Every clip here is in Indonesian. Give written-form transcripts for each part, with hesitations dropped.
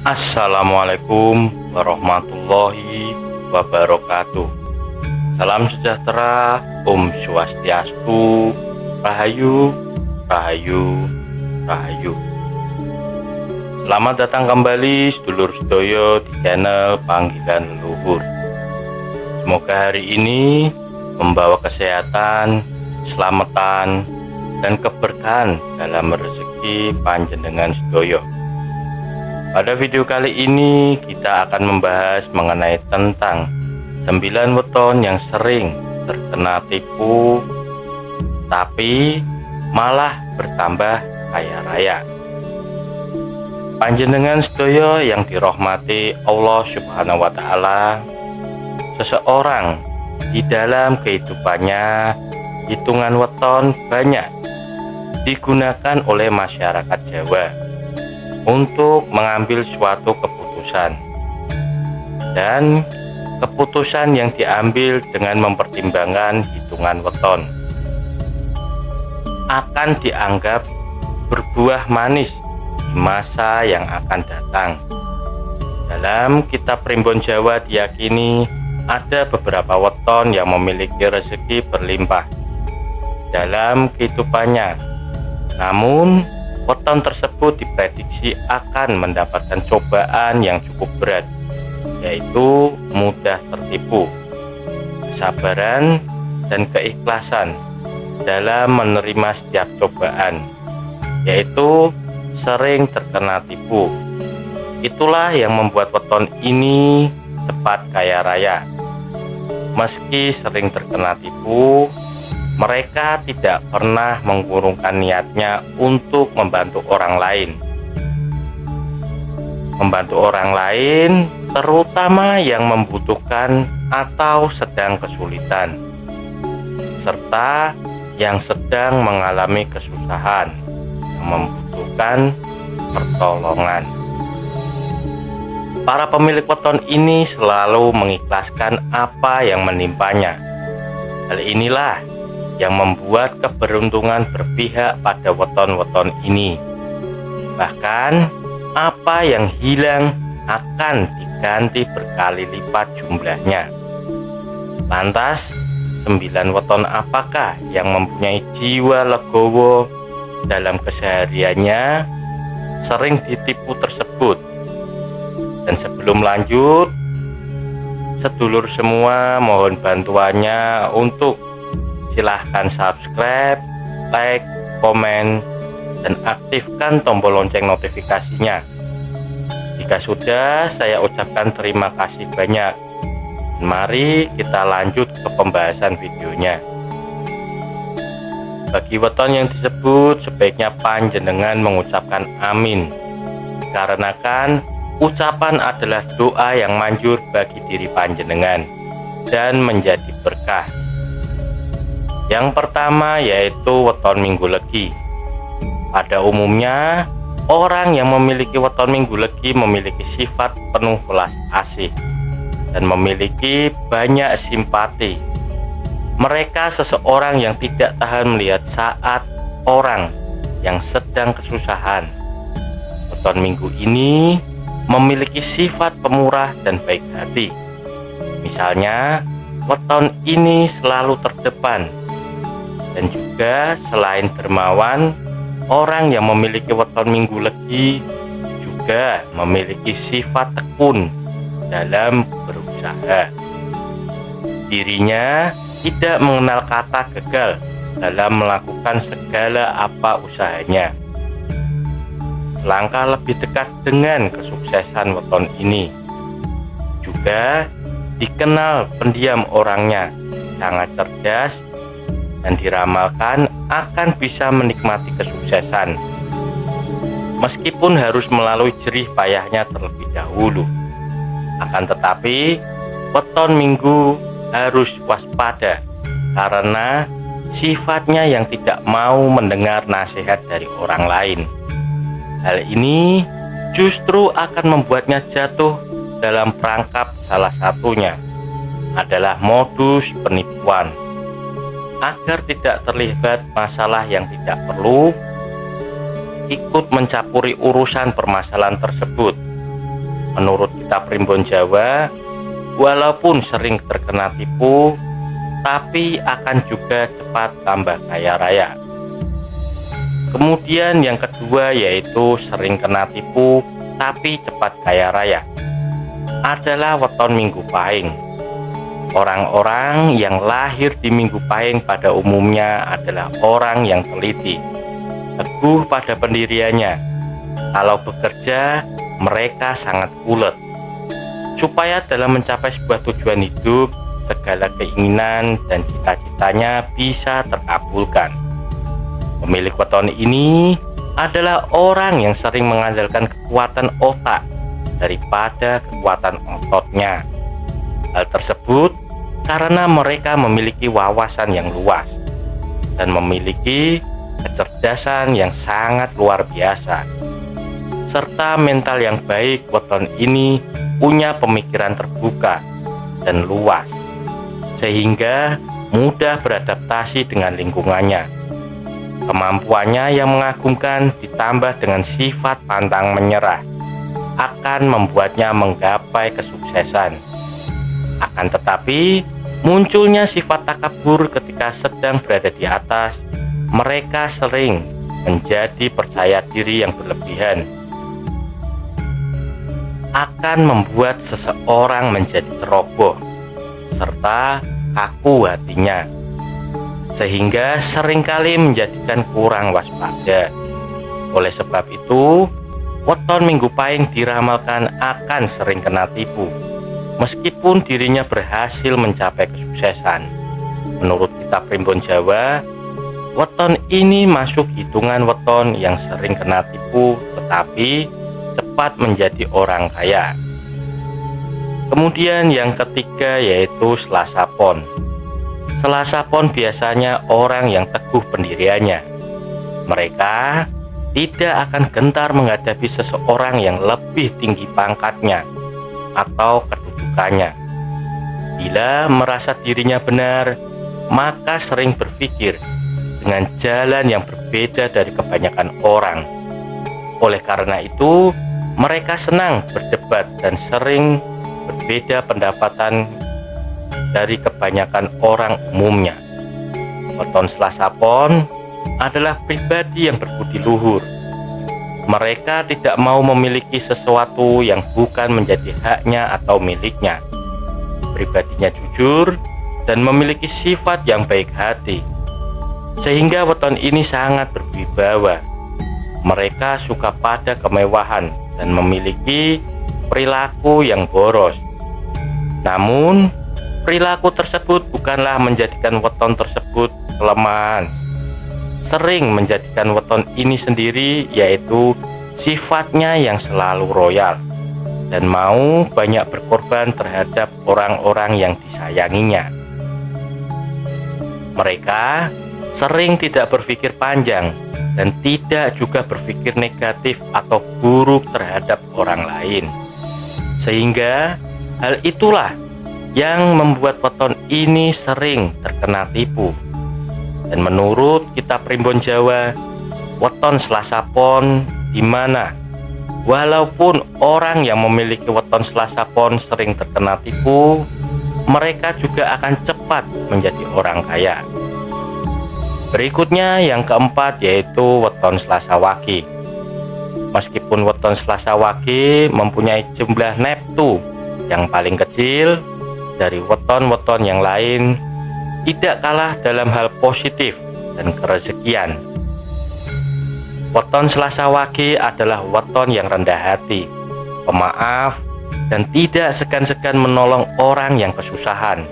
Assalamualaikum warahmatullahi wabarakatuh. Salam sejahtera, Om Swastiastu, Rahayu, Rahayu, Rahayu. Selamat datang kembali sedulur sedoyo di channel Panggilan Leluhur. Semoga hari ini membawa kesehatan, keselamatan, dan keberkahan dalam rezeki panjenengan sedoyo. Pada video kali ini kita akan membahas mengenai tentang 9 weton yang sering terkena tipu tapi malah bertambah kaya raya. Panjenengan sedoyo yang dirahmati Allah Subhanahu wa Ta'ala, seseorang di dalam kehidupannya hitungan weton banyak digunakan oleh masyarakat Jawa untuk mengambil suatu keputusan, dan keputusan yang diambil dengan mempertimbangkan hitungan weton akan dianggap berbuah manis di masa yang akan datang. Dalam kitab Primbon Jawa diyakini ada beberapa weton yang memiliki rezeki berlimpah dalam kehidupannya, namun weton tersebut diprediksi akan mendapatkan cobaan yang cukup berat, yaitu mudah tertipu. Kesabaran dan keikhlasan dalam menerima setiap cobaan, yaitu sering terkena tipu. Itulah yang membuat weton ini cepat kaya raya. Meski sering terkena tipu, mereka tidak pernah mengurungkan niatnya untuk membantu orang lain. Membantu orang lain, terutama yang membutuhkan atau sedang kesulitan, serta yang sedang mengalami kesusahan, yang membutuhkan pertolongan. Para pemilik weton ini selalu mengikhlaskan apa yang menimpanya. Hal inilah yang membuat keberuntungan berpihak pada weton-weton ini. Bahkan apa yang hilang akan diganti berkali lipat jumlahnya. Lantas 9 weton apakah yang mempunyai jiwa legowo dalam kesehariannya sering ditipu tersebut? Dan sebelum lanjut, sedulur semua mohon bantuannya untuk silahkan subscribe, like, komen, dan aktifkan tombol lonceng notifikasinya. Jika sudah, saya ucapkan terima kasih banyak. Mari kita lanjut ke pembahasan videonya. Bagi weton yang disebut, sebaiknya panjenengan mengucapkan amin, karena kan ucapan adalah doa yang manjur bagi diri panjenengan dan menjadi berkah. Yang pertama yaitu weton Minggu Legi. Pada umumnya, orang yang memiliki weton Minggu Legi memiliki sifat penuh welas asih dan memiliki banyak simpati. Mereka seseorang yang tidak tahan melihat saat orang yang sedang kesusahan. Weton Minggu ini memiliki sifat pemurah dan baik hati. Misalnya, weton ini selalu terdepan. Dan juga selain dermawan, orang yang memiliki weton Minggu Legi juga memiliki sifat tekun dalam berusaha. Dirinya tidak mengenal kata gagal dalam melakukan segala apa usahanya. Selangkah lebih dekat dengan kesuksesan weton ini. Juga dikenal pendiam orangnya, sangat cerdas, dan diramalkan akan bisa menikmati kesuksesan meskipun harus melalui jerih payahnya terlebih dahulu. Akan tetapi weton Minggu harus waspada karena sifatnya yang tidak mau mendengar nasihat dari orang lain. Hal ini justru akan membuatnya jatuh dalam perangkap. Salah satunya adalah modus penipuan. Agar tidak terlibat masalah yang tidak perlu, ikut mencampuri urusan permasalahan tersebut Menurut kitab Primbon Jawa, walaupun sering terkena tipu, tapi akan juga cepat tambah kaya raya. Kemudian yang kedua yaitu sering kena tipu tapi cepat kaya raya adalah weton Minggu Pahing. Orang-orang yang lahir di Minggu Pahing pada umumnya adalah orang yang teliti, teguh pada pendiriannya. Kalau bekerja, mereka sangat ulet. Supaya dalam mencapai sebuah tujuan hidup, segala keinginan dan cita-citanya bisa terkabulkan. Pemilik weton ini adalah orang yang sering mengandalkan kekuatan otak daripada kekuatan ototnya. Hal tersebut karena mereka memiliki wawasan yang luas dan memiliki kecerdasan yang sangat luar biasa, serta mental yang baik. Weton ini punya pemikiran terbuka dan luas, sehingga mudah beradaptasi dengan lingkungannya. Kemampuannya yang mengagumkan ditambah dengan sifat pantang menyerah akan membuatnya menggapai kesuksesan. Akan tetapi, munculnya sifat takabur ketika sedang berada di atas. Mereka sering menjadi percaya diri yang berlebihan, akan membuat seseorang menjadi ceroboh serta kaku hatinya, sehingga seringkali menjadikan kurang waspada. Oleh sebab itu, weton Minggu Pahing diramalkan akan sering kena tipu, meskipun dirinya berhasil mencapai kesuksesan. Menurut kitab Primbon Jawa, weton ini masuk hitungan weton yang sering kena tipu tetapi cepat menjadi orang kaya. Kemudian yang ketiga yaitu Selasa Pon. Selasa Pon biasanya orang yang teguh pendiriannya. Mereka tidak akan gentar menghadapi seseorang yang lebih tinggi pangkatnya atau kedudukannya. Bila merasa dirinya benar, maka sering berpikir dengan jalan yang berbeda dari kebanyakan orang. Oleh karena itu, mereka senang berdebat dan sering berbeda pendapatan dari kebanyakan orang umumnya. Weton Selasa Pon adalah pribadi yang berbudi luhur. Mereka tidak mau memiliki sesuatu yang bukan menjadi haknya atau miliknya. Pribadinya jujur dan memiliki sifat yang baik hati, sehingga weton ini sangat berwibawa. Mereka suka pada kemewahan dan memiliki perilaku yang boros. Namun, perilaku tersebut bukanlah menjadikan weton tersebut kelemahan. Sering menjadikan weton ini sendiri yaitu sifatnya yang selalu royal dan mau banyak berkorban terhadap orang-orang yang disayanginya. Mereka sering tidak berpikir panjang dan tidak juga berpikir negatif atau buruk terhadap orang lain, sehingga hal itulah yang membuat weton ini sering terkena tipu. Dan menurut kitab Primbon Jawa, weton Selasa Pon di mana walaupun orang yang memiliki weton Selasa Pon sering terkena tipu, mereka juga akan cepat menjadi orang kaya. Berikutnya yang keempat yaitu weton Selasa Wage. Meskipun weton Selasa Wage mempunyai jumlah neptu yang paling kecil dari weton-weton yang lain, tidak kalah dalam hal positif dan kerezekian. Weton Selasa Wage adalah weton yang rendah hati, pemaaf, dan tidak segan-segan menolong orang yang kesusahan.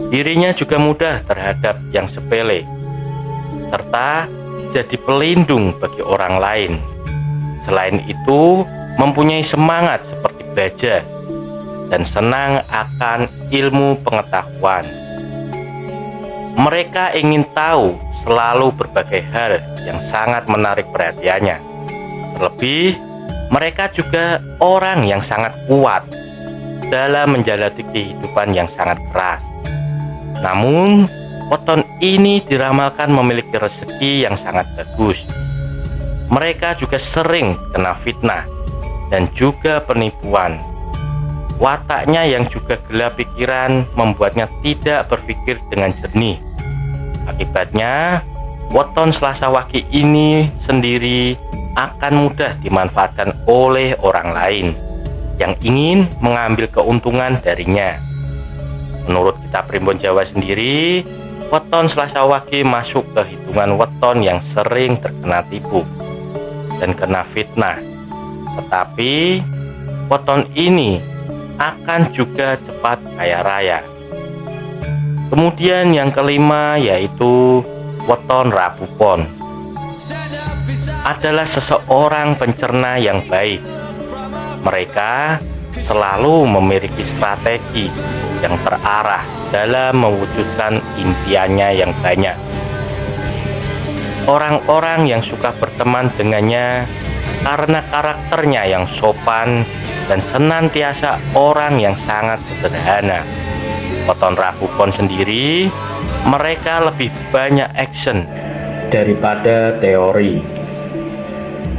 Dirinya juga mudah terhadap yang sepele, serta jadi pelindung bagi orang lain. Selain itu, mempunyai semangat seperti baja dan senang akan ilmu pengetahuan. Mereka ingin tahu selalu berbagai hal yang sangat menarik perhatiannya. Terlebih, mereka juga orang yang sangat kuat dalam menjalani kehidupan yang sangat keras. Namun, weton ini diramalkan memiliki rezeki yang sangat bagus. Mereka juga sering kena fitnah dan juga penipuan. Wataknya yang juga gelap pikiran membuatnya tidak berpikir dengan jernih. Akibatnya, weton Selasa Wage ini sendiri akan mudah dimanfaatkan oleh orang lain yang ingin mengambil keuntungan darinya. Menurut kitab Primbon Jawa sendiri, weton Selasa Wage masuk ke hitungan weton yang sering terkena tipu dan kena fitnah. Tetapi weton ini akan juga cepat kaya raya. Kemudian yang kelima yaitu weton Rabu Pon. Adalah seseorang pencerna yang baik. Mereka selalu memiliki strategi yang terarah dalam mewujudkan impiannya yang banyak. Orang-orang yang suka berteman dengannya karena karakternya yang sopan dan senantiasa orang yang sangat sederhana. Weton Rabu Pon sendiri, mereka lebih banyak action daripada teori.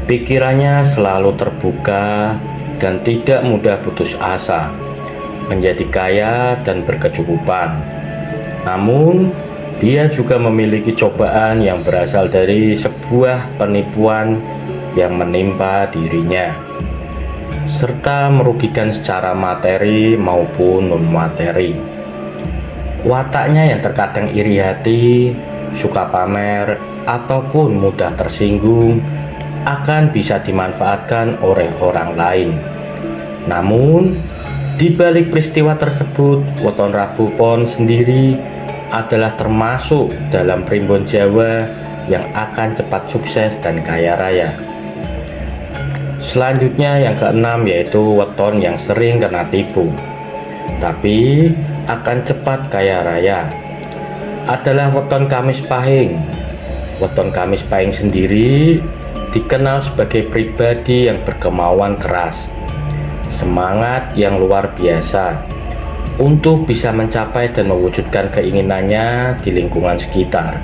Pikirannya selalu terbuka dan tidak mudah putus asa menjadi kaya dan berkecukupan. Namun, dia juga memiliki cobaan yang berasal dari sebuah penipuan yang menimpa dirinya, serta merugikan secara materi maupun non-materi. Wataknya yang terkadang iri hati, suka pamer, ataupun mudah tersinggung akan bisa dimanfaatkan oleh orang lain. Namun, di balik peristiwa tersebut, weton Rabu Pon sendiri adalah termasuk dalam Primbon Jawa yang akan cepat sukses dan kaya raya. Selanjutnya yang keenam yaitu weton yang sering kena tipu tapi akan cepat kaya raya adalah weton Kamis Pahing. Weton Kamis Pahing sendiri dikenal sebagai pribadi yang berkemauan keras, semangat yang luar biasa untuk bisa mencapai dan mewujudkan keinginannya di lingkungan sekitar.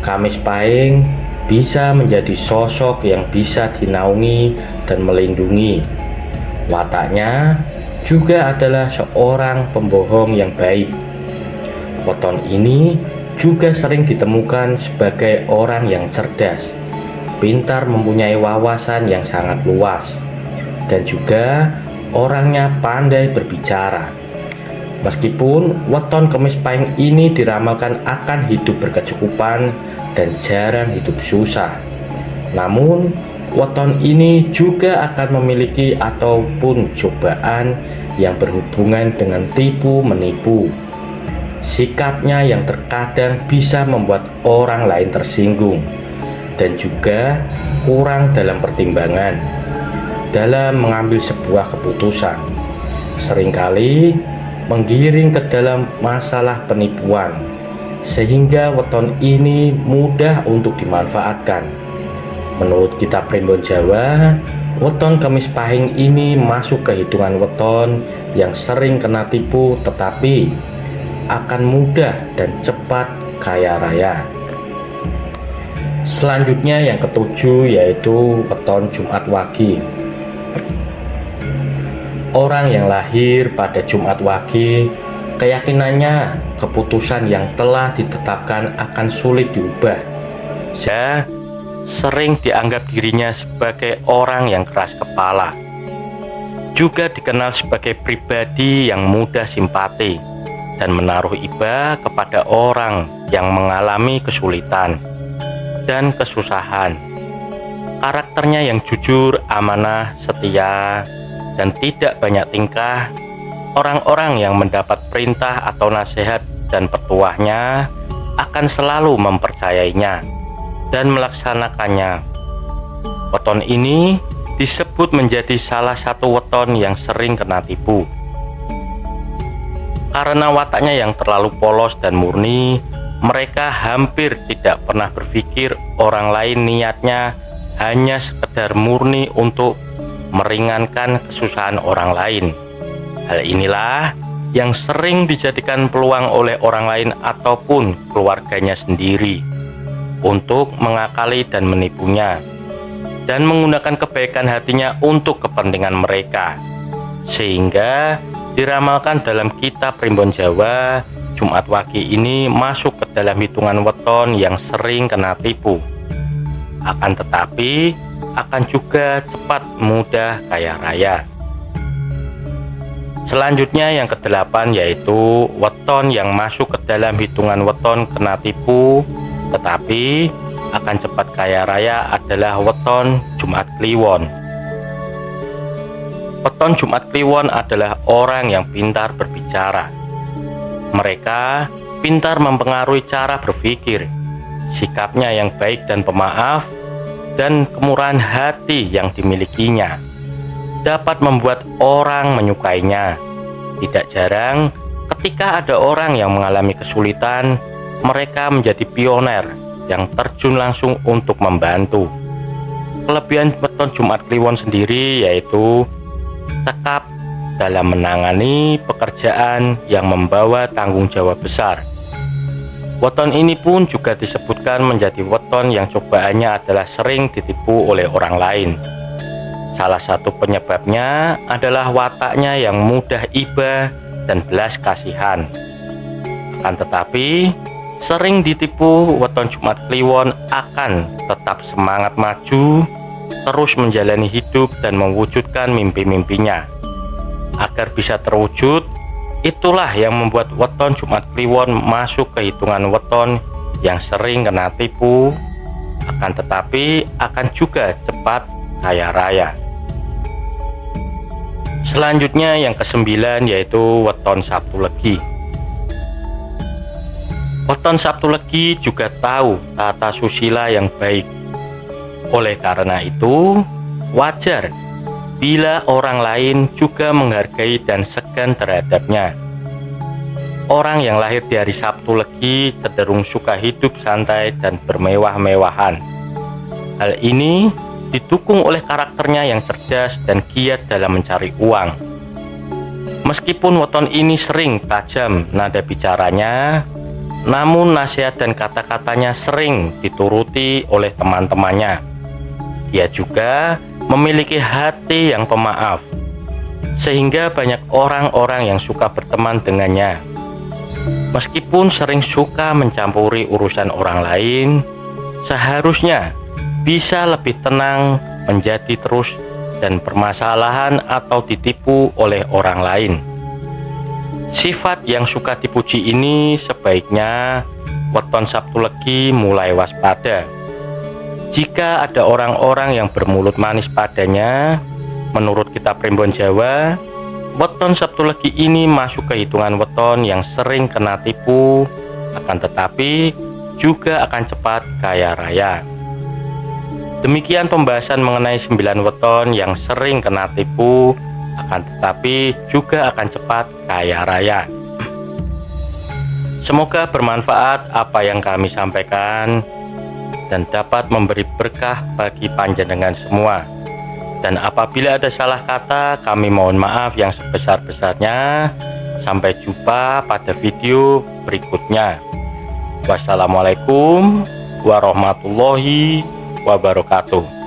Kamis Pahing bisa menjadi sosok yang bisa dinaungi dan melindungi. Wataknya juga adalah seorang pembohong yang baik. Weton ini juga sering ditemukan sebagai orang yang cerdas, pintar, mempunyai wawasan yang sangat luas, dan juga orangnya pandai berbicara. Meskipun weton Kamis Pahing ini diramalkan akan hidup berkecukupan dan jarang hidup susah, namun weton ini juga akan memiliki ataupun cobaan yang berhubungan dengan tipu menipu. Sikapnya yang terkadang bisa membuat orang lain tersinggung dan juga kurang dalam pertimbangan dalam mengambil sebuah keputusan. Seringkali menggiring ke dalam masalah penipuan, sehingga weton ini mudah untuk dimanfaatkan. Menurut kitab Primbon Jawa, weton Kamis Pahing ini masuk ke hitungan weton yang sering kena tipu tetapi akan mudah dan cepat kaya raya. Selanjutnya yang ketujuh yaitu weton Jumat Wage. Orang yang lahir pada Jumat Wage, keyakinannya keputusan yang telah ditetapkan akan sulit diubah. Dia sering dianggap dirinya sebagai orang yang keras kepala. Juga dikenal sebagai pribadi yang mudah simpati dan menaruh iba kepada orang yang mengalami kesulitan dan kesusahan. Karakternya yang jujur, amanah, setia, dan tidak banyak tingkah. Orang-orang yang mendapat perintah atau nasihat dan petuahnya akan selalu mempercayainya dan melaksanakannya. Weton ini disebut menjadi salah satu weton yang sering kena tipu. Karena wataknya yang terlalu polos dan murni, mereka hampir tidak pernah berpikir orang lain niatnya hanya sekedar murni untuk meringankan kesusahan orang lain. Hal inilah yang sering dijadikan peluang oleh orang lain ataupun keluarganya sendiri untuk mengakali dan menipunya. dan menggunakan kebaikan hatinya untuk kepentingan mereka. Sehingga diramalkan dalam kitab Primbon Jawa, Jumat Wage ini masuk ke dalam hitungan weton yang sering kena tipu. Akan tetapi akan juga cepat mudah kaya raya. Selanjutnya yang ke-8 yaitu weton yang masuk ke dalam hitungan weton kena tipu tetapi akan cepat kaya raya adalah weton Jumat Kliwon. Weton Jumat Kliwon adalah orang yang pintar berbicara. Mereka pintar mempengaruhi cara berpikir, sikapnya yang baik dan pemaaf, dan kemurahan hati yang dimilikinya dapat membuat orang menyukainya. Tidak jarang ketika ada orang yang mengalami kesulitan, mereka menjadi pioner yang terjun langsung untuk membantu. Kelebihan weton Jumat Kliwon sendiri yaitu cekap dalam menangani pekerjaan yang membawa tanggung jawab besar. Weton ini pun juga disebutkan menjadi weton yang cobaannya adalah sering ditipu oleh orang lain. Salah satu penyebabnya adalah wataknya yang mudah iba dan belas kasihan. Akan tetapi, sering ditipu, weton Jumat Kliwon akan tetap semangat maju, terus menjalani hidup dan mewujudkan mimpi-mimpinya. Agar bisa terwujud, itulah yang membuat weton Jumat Kliwon masuk ke hitungan weton yang sering kena tipu, akan tetapi akan juga cepat kaya raya. Selanjutnya yang ke-9 yaitu weton Sabtu Legi. Weton Sabtu Legi juga tahu tata susila yang baik. Oleh karena itu, wajar bila orang lain juga menghargai dan segan terhadapnya. Orang yang lahir di hari Sabtu Legi cenderung suka hidup santai dan bermewah-mewahan. Hal ini didukung oleh karakternya yang cerdas dan giat dalam mencari uang. Meskipun weton ini sering tajam nada bicaranya, namun nasihat dan kata-katanya sering dituruti oleh teman-temannya. Dia juga memiliki hati yang pemaaf, sehingga banyak orang-orang yang suka berteman dengannya. Meskipun sering suka mencampuri urusan orang lain, seharusnya bisa lebih tenang menjadi terus dan permasalahan atau ditipu oleh orang lain. Sifat yang suka dipuji ini sebaiknya weton Sabtu Legi mulai waspada. Jika ada orang-orang yang bermulut manis padanya, menurut kitab Primbon Jawa, weton Sabtu Legi ini masuk ke hitungan weton yang sering kena tipu, akan tetapi juga akan cepat kaya raya. Demikian pembahasan mengenai 9 weton yang sering kena tipu, akan tetapi juga akan cepat kaya raya. Semoga bermanfaat apa yang kami sampaikan dan dapat memberi berkah bagi panjenengan semua. Dan apabila ada salah kata, kami mohon maaf yang sebesar-besarnya. Sampai jumpa pada video berikutnya. Wassalamualaikum warahmatullahi wabarakatuh.